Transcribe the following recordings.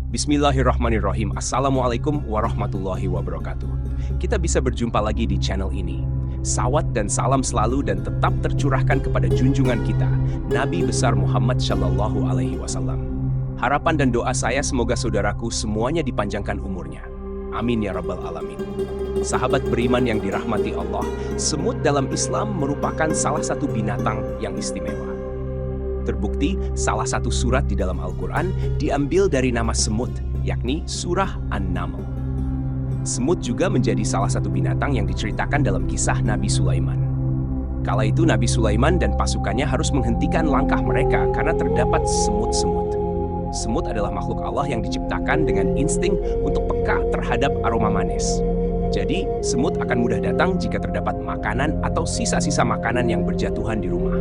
Bismillahirrahmanirrahim. Assalamualaikum warahmatullahi wabarakatuh. Kita bisa berjumpa lagi di channel ini. Salawat dan salam selalu dan tetap tercurahkan kepada junjungan kita, Nabi besar Muhammad Shallallahu Alaihi Wasallam. Harapan dan doa saya semoga saudaraku semuanya dipanjangkan umurnya. Amin ya rabbal alamin. Sahabat beriman yang dirahmati Allah, semut dalam Islam merupakan salah satu binatang yang istimewa. Terbukti, salah satu surat di dalam Al-Quran diambil dari nama semut, yakni Surah An-Naml. Semut juga menjadi salah satu binatang yang diceritakan dalam kisah Nabi Sulaiman. Kala itu Nabi Sulaiman dan pasukannya harus menghentikan langkah mereka karena terdapat semut-semut. Semut adalah makhluk Allah yang diciptakan dengan insting untuk peka terhadap aroma manis. Jadi, semut akan mudah datang jika terdapat makanan atau sisa-sisa makanan yang berjatuhan di rumah.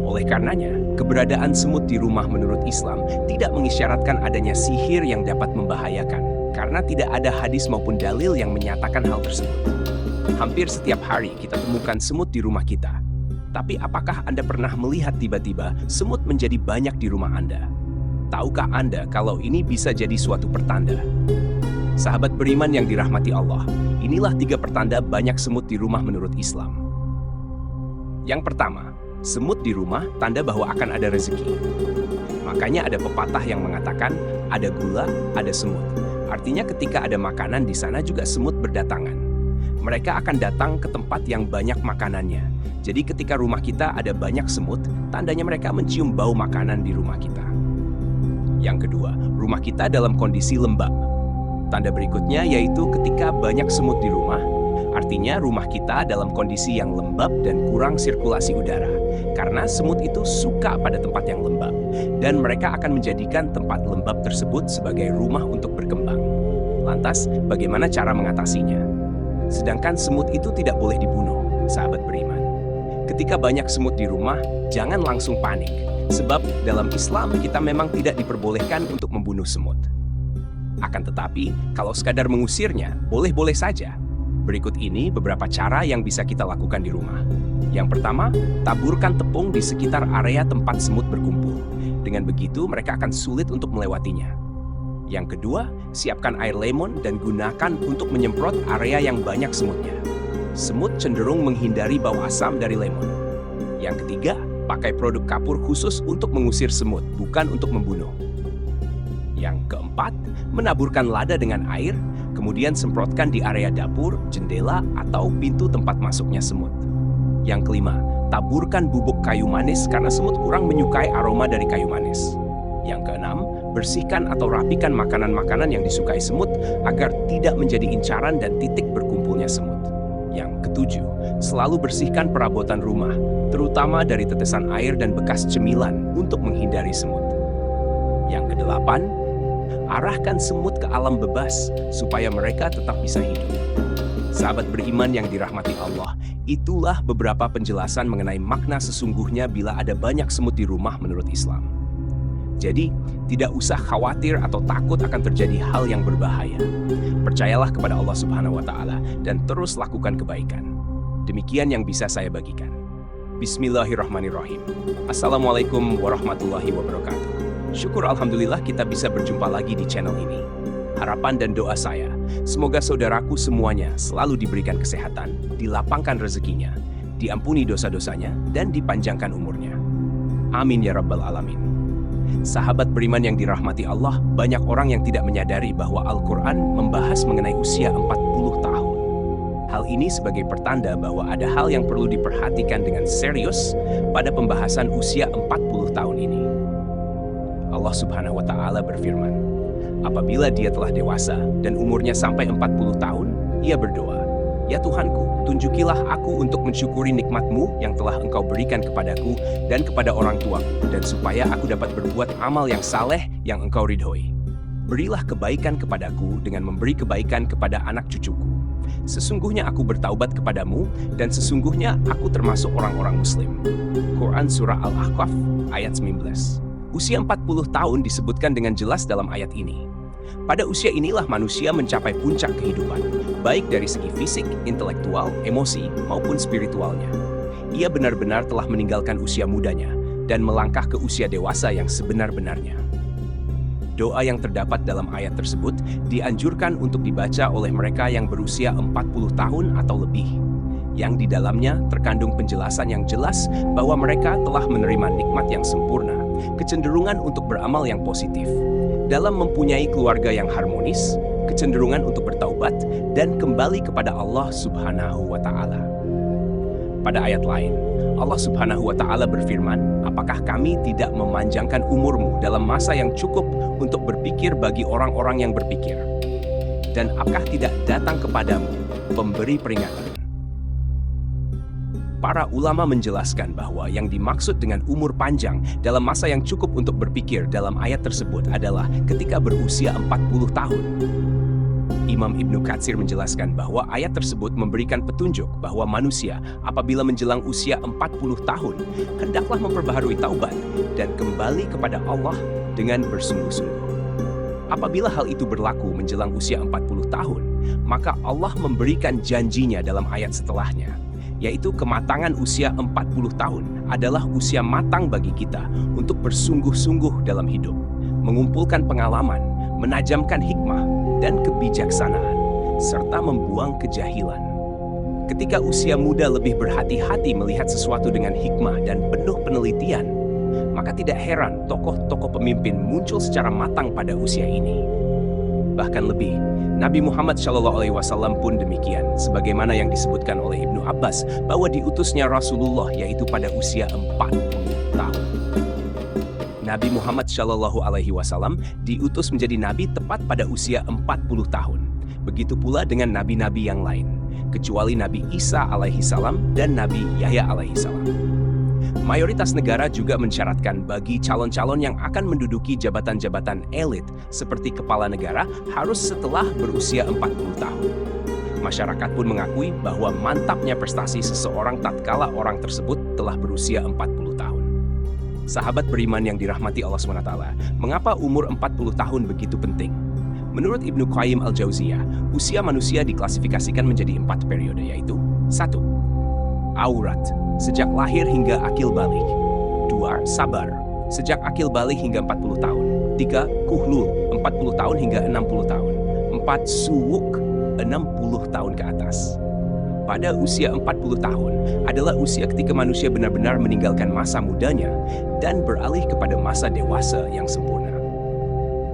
Oleh karenanya, keberadaan semut di rumah menurut Islam tidak mengisyaratkan adanya sihir yang dapat membahayakan, karena tidak ada hadis maupun dalil yang menyatakan hal tersebut. Hampir setiap hari kita temukan semut di rumah kita. Tapi apakah Anda pernah melihat tiba-tiba semut menjadi banyak di rumah Anda? Tahukah Anda kalau ini bisa jadi suatu pertanda? Sahabat beriman yang dirahmati Allah, inilah 3 pertanda banyak semut di rumah menurut Islam. Yang pertama, semut di rumah tanda bahwa akan ada rezeki. Makanya ada pepatah yang mengatakan, ada gula, ada semut. Artinya ketika ada makanan di sana juga semut berdatangan. Mereka akan datang ke tempat yang banyak makanannya. Jadi ketika rumah kita ada banyak semut, tandanya mereka mencium bau makanan di rumah kita. Yang kedua, rumah kita dalam kondisi lembab. Tanda berikutnya yaitu ketika banyak semut di rumah, artinya rumah kita dalam kondisi yang lembab dan kurang sirkulasi udara. Karena semut itu suka pada tempat yang lembab, dan mereka akan menjadikan tempat lembab tersebut sebagai rumah untuk berkembang. Lantas, bagaimana cara mengatasinya? Sedangkan semut itu tidak boleh dibunuh, sahabat beriman. Ketika banyak semut di rumah, jangan langsung panik. Sebab dalam Islam kita memang tidak diperbolehkan untuk membunuh semut. Akan tetapi, kalau sekadar mengusirnya, boleh-boleh saja. Berikut ini beberapa cara yang bisa kita lakukan di rumah. Yang pertama, taburkan tepung di sekitar area tempat semut berkumpul. Dengan begitu, mereka akan sulit untuk melewatinya. Yang kedua, siapkan air lemon dan gunakan untuk menyemprot area yang banyak semutnya. Semut cenderung menghindari bau asam dari lemon. Yang ketiga, pakai produk kapur khusus untuk mengusir semut, bukan untuk membunuh. Yang keempat, menaburkan lada dengan air, kemudian semprotkan di area dapur, jendela, atau pintu tempat masuknya semut. Yang kelima, taburkan bubuk kayu manis karena semut kurang menyukai aroma dari kayu manis. Yang keenam, bersihkan atau rapikan makanan-makanan yang disukai semut agar tidak menjadi incaran dan titik berkumpulnya semut. Yang ketujuh, selalu bersihkan perabotan rumah, terutama dari tetesan air dan bekas cemilan untuk menghindari semut. Yang kedelapan, arahkan semut ke alam bebas supaya mereka tetap bisa hidup. Sahabat beriman yang dirahmati Allah, itulah beberapa penjelasan mengenai makna sesungguhnya bila ada banyak semut di rumah menurut Islam. Jadi, tidak usah khawatir atau takut akan terjadi hal yang berbahaya. Percayalah kepada Allah Subhanahu wa Ta'ala dan terus lakukan kebaikan. Demikian yang bisa saya bagikan. Bismillahirrahmanirrahim. Assalamualaikum warahmatullahi wabarakatuh. Syukur alhamdulillah kita bisa berjumpa lagi di channel ini. Harapan dan doa saya, semoga saudaraku semuanya selalu diberikan kesehatan, dilapangkan rezekinya, diampuni dosa-dosanya, dan dipanjangkan umurnya. Amin ya rabbal alamin. Sahabat beriman yang dirahmati Allah, banyak orang yang tidak menyadari bahwa Al-Quran membahas mengenai usia 40 tahun. Hal ini sebagai pertanda bahwa ada hal yang perlu diperhatikan dengan serius pada pembahasan usia 40 tahun ini. Allah Subhanahu wa Ta'ala berfirman, apabila dia telah dewasa dan umurnya sampai 40 tahun, ia berdoa, ya Tuhanku, tunjukilah aku untuk mensyukuri nikmat-Mu yang telah Engkau berikan kepadaku dan kepada orang tuaku, dan supaya aku dapat berbuat amal yang saleh yang Engkau ridhoi. Berilah kebaikan kepadaku dengan memberi kebaikan kepada anak cucuku. Sesungguhnya aku bertaubat kepadamu, dan sesungguhnya aku termasuk orang-orang muslim. Quran Surah Al-Ahqaf ayat 19. Usia 40 tahun disebutkan dengan jelas dalam ayat ini. Pada usia inilah manusia mencapai puncak kehidupan, baik dari segi fisik, intelektual, emosi, maupun spiritualnya. Ia benar-benar telah meninggalkan usia mudanya dan melangkah ke usia dewasa yang sebenar-benarnya. Doa yang terdapat dalam ayat tersebut dianjurkan untuk dibaca oleh mereka yang berusia 40 tahun atau lebih, yang di dalamnya terkandung penjelasan yang jelas bahwa mereka telah menerima nikmat yang sempurna, kecenderungan untuk beramal yang positif, dalam mempunyai keluarga yang harmonis, kecenderungan untuk bertaubat, dan kembali kepada Allah Subhanahu wa Ta'ala. Pada ayat lain, Allah Subhanahu wa Ta'ala berfirman, "Apakah kami tidak memanjangkan umurmu dalam masa yang cukup untuk berpikir bagi orang-orang yang berpikir? Dan apakah tidak datang kepadamu pemberi peringatan?" Para ulama menjelaskan bahwa yang dimaksud dengan umur panjang dalam masa yang cukup untuk berpikir dalam ayat tersebut adalah ketika berusia 40 tahun. Imam Ibnu Katsir menjelaskan bahwa ayat tersebut memberikan petunjuk bahwa manusia apabila menjelang usia 40 tahun hendaklah memperbaharui taubat dan kembali kepada Allah dengan bersungguh-sungguh. Apabila hal itu berlaku menjelang usia 40 tahun, maka Allah memberikan janjinya dalam ayat setelahnya, yaitu kematangan usia 40 tahun adalah usia matang bagi kita untuk bersungguh-sungguh dalam hidup, mengumpulkan pengalaman, menajamkan hikmah dan kebijaksanaan, serta membuang kejahilan. Ketika usia muda lebih berhati-hati melihat sesuatu dengan hikmah dan penuh penelitian, maka tidak heran tokoh-tokoh pemimpin muncul secara matang pada usia ini. Bahkan lebih, Nabi Muhammad SAW pun demikian, sebagaimana yang disebutkan oleh Ibnu Abbas bahwa diutusnya Rasulullah yaitu pada usia 40 tahun. Nabi Muhammad SAW diutus menjadi nabi tepat pada usia 40 tahun. Begitu pula dengan nabi-nabi yang lain, kecuali Nabi Isa alaihissalam dan Nabi Yahya alaihissalam. Mayoritas negara juga mensyaratkan bagi calon-calon yang akan menduduki jabatan-jabatan elit seperti kepala negara harus setelah berusia 40 tahun. Masyarakat pun mengakui bahwa mantapnya prestasi seseorang tatkala orang tersebut telah berusia 40 tahun. Sahabat beriman yang dirahmati Allah SWT, mengapa umur 40 tahun begitu penting? Menurut Ibnu Qayyim al-Jauziyah, usia manusia diklasifikasikan menjadi 4 periode, yaitu 1. Aurat, sejak lahir hingga akil balik. 2. Sabar, sejak akil balik hingga 40 tahun. 3. Kuhlul, 40 tahun hingga 60 tahun. 4. Suwuk, 60 tahun ke atas. Pada usia 40 tahun adalah usia ketika manusia benar-benar meninggalkan masa mudanya dan beralih kepada masa dewasa yang sempurna.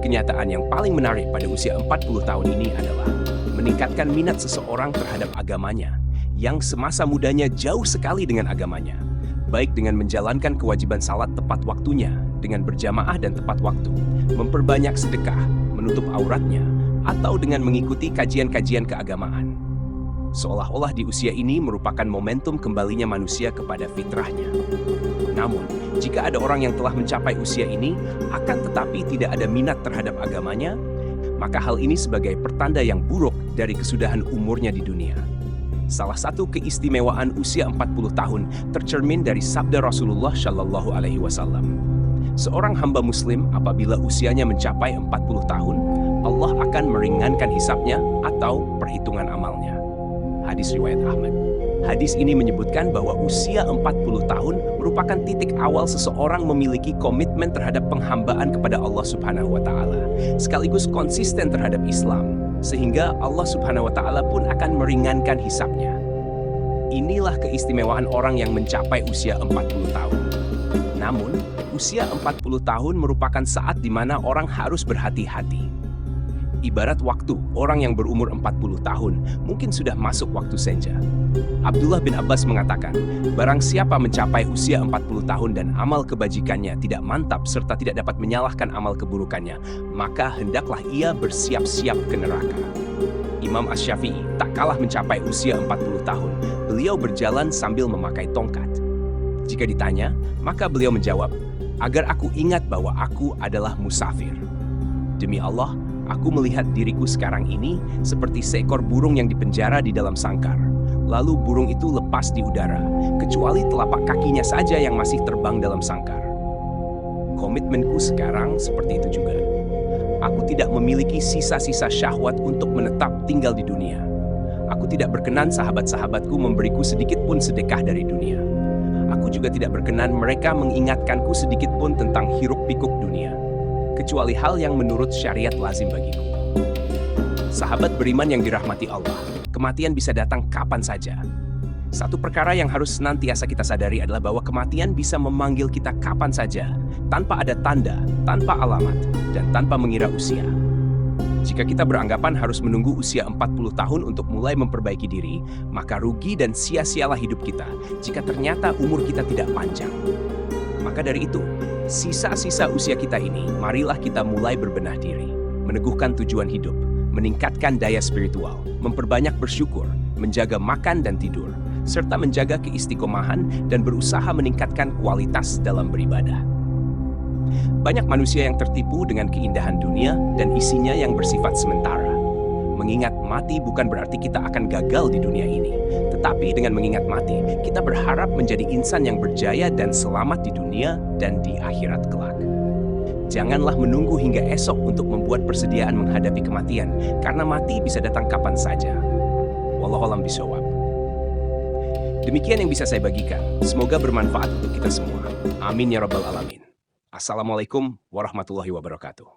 Kenyataan yang paling menarik pada usia 40 tahun ini adalah meningkatkan minat seseorang terhadap agamanya yang semasa mudanya jauh sekali dengan agamanya, baik dengan menjalankan kewajiban salat tepat waktunya, dengan berjamaah dan tepat waktu, memperbanyak sedekah, menutup auratnya, atau dengan mengikuti kajian-kajian keagamaan. Seolah-olah di usia ini merupakan momentum kembalinya manusia kepada fitrahnya. Namun, jika ada orang yang telah mencapai usia ini, akan tetapi tidak ada minat terhadap agamanya, maka hal ini sebagai pertanda yang buruk dari kesudahan umurnya di dunia. Salah satu keistimewaan usia 40 tahun tercermin dari sabda Rasulullah Shallallahu Alaihi Wasallam. Seorang hamba muslim apabila usianya mencapai 40 tahun, Allah akan meringankan hisabnya atau perhitungan amalnya. Hadis riwayat Ahmad. Hadis ini menyebutkan bahwa usia 40 tahun merupakan titik awal seseorang memiliki komitmen terhadap penghambaan kepada Allah Subhanahu wa Ta'ala, sekaligus konsisten terhadap Islam, sehingga Allah Subhanahu wa Ta'ala pun akan meringankan hisabnya. Inilah keistimewaan orang yang mencapai usia 40 tahun. Namun, usia 40 tahun merupakan saat di mana orang harus berhati-hati. Ibarat waktu, orang yang berumur 40 tahun mungkin sudah masuk waktu senja. Abdullah bin Abbas mengatakan, barang siapa mencapai usia 40 tahun dan amal kebajikannya tidak mantap serta tidak dapat menyalahkan amal keburukannya, maka hendaklah ia bersiap-siap ke neraka. Imam Asy-Syafi'i tak kalah mencapai usia 40 tahun. Beliau berjalan sambil memakai tongkat. Jika ditanya, maka beliau menjawab, agar aku ingat bahwa aku adalah musafir. Demi Allah, aku melihat diriku sekarang ini seperti seekor burung yang dipenjara di dalam sangkar. Lalu burung itu lepas di udara, kecuali telapak kakinya saja yang masih terbang dalam sangkar. Komitmenku sekarang seperti itu juga. Aku tidak memiliki sisa-sisa syahwat untuk menetap tinggal di dunia. Aku tidak berkenan sahabat-sahabatku memberiku sedikit pun sedekah dari dunia. Aku juga tidak berkenan mereka mengingatkanku sedikit pun tentang hiruk-pikuk dunia. kecuali hal yang menurut syariat lazim bagiku. Sahabat beriman yang dirahmati Allah, kematian bisa datang kapan saja. Satu perkara yang harus senantiasa kita sadari adalah bahwa kematian bisa memanggil kita kapan saja, tanpa ada tanda, tanpa alamat, dan tanpa mengira usia. Jika kita beranggapan harus menunggu usia 40 tahun untuk mulai memperbaiki diri, maka rugi dan sia-sialah hidup kita jika ternyata umur kita tidak panjang. Maka dari itu, sisa-sisa usia kita ini, marilah kita mulai berbenah diri, meneguhkan tujuan hidup, meningkatkan daya spiritual, memperbanyak bersyukur, menjaga makan dan tidur, serta menjaga keistiqomahan dan berusaha meningkatkan kualitas dalam beribadah. Banyak manusia yang tertipu dengan keindahan dunia dan isinya yang bersifat sementara. Mengingat mati bukan berarti kita akan gagal di dunia ini, tetapi dengan mengingat mati, kita berharap menjadi insan yang berjaya dan selamat di dunia dan di akhirat kelak. Janganlah menunggu hingga esok untuk membuat persediaan menghadapi kematian, karena mati bisa datang kapan saja. Wallahu a'lam bishawab. Demikian yang bisa saya bagikan. Semoga bermanfaat untuk kita semua. Amin ya rabbal alamin. Assalamualaikum warahmatullahi wabarakatuh.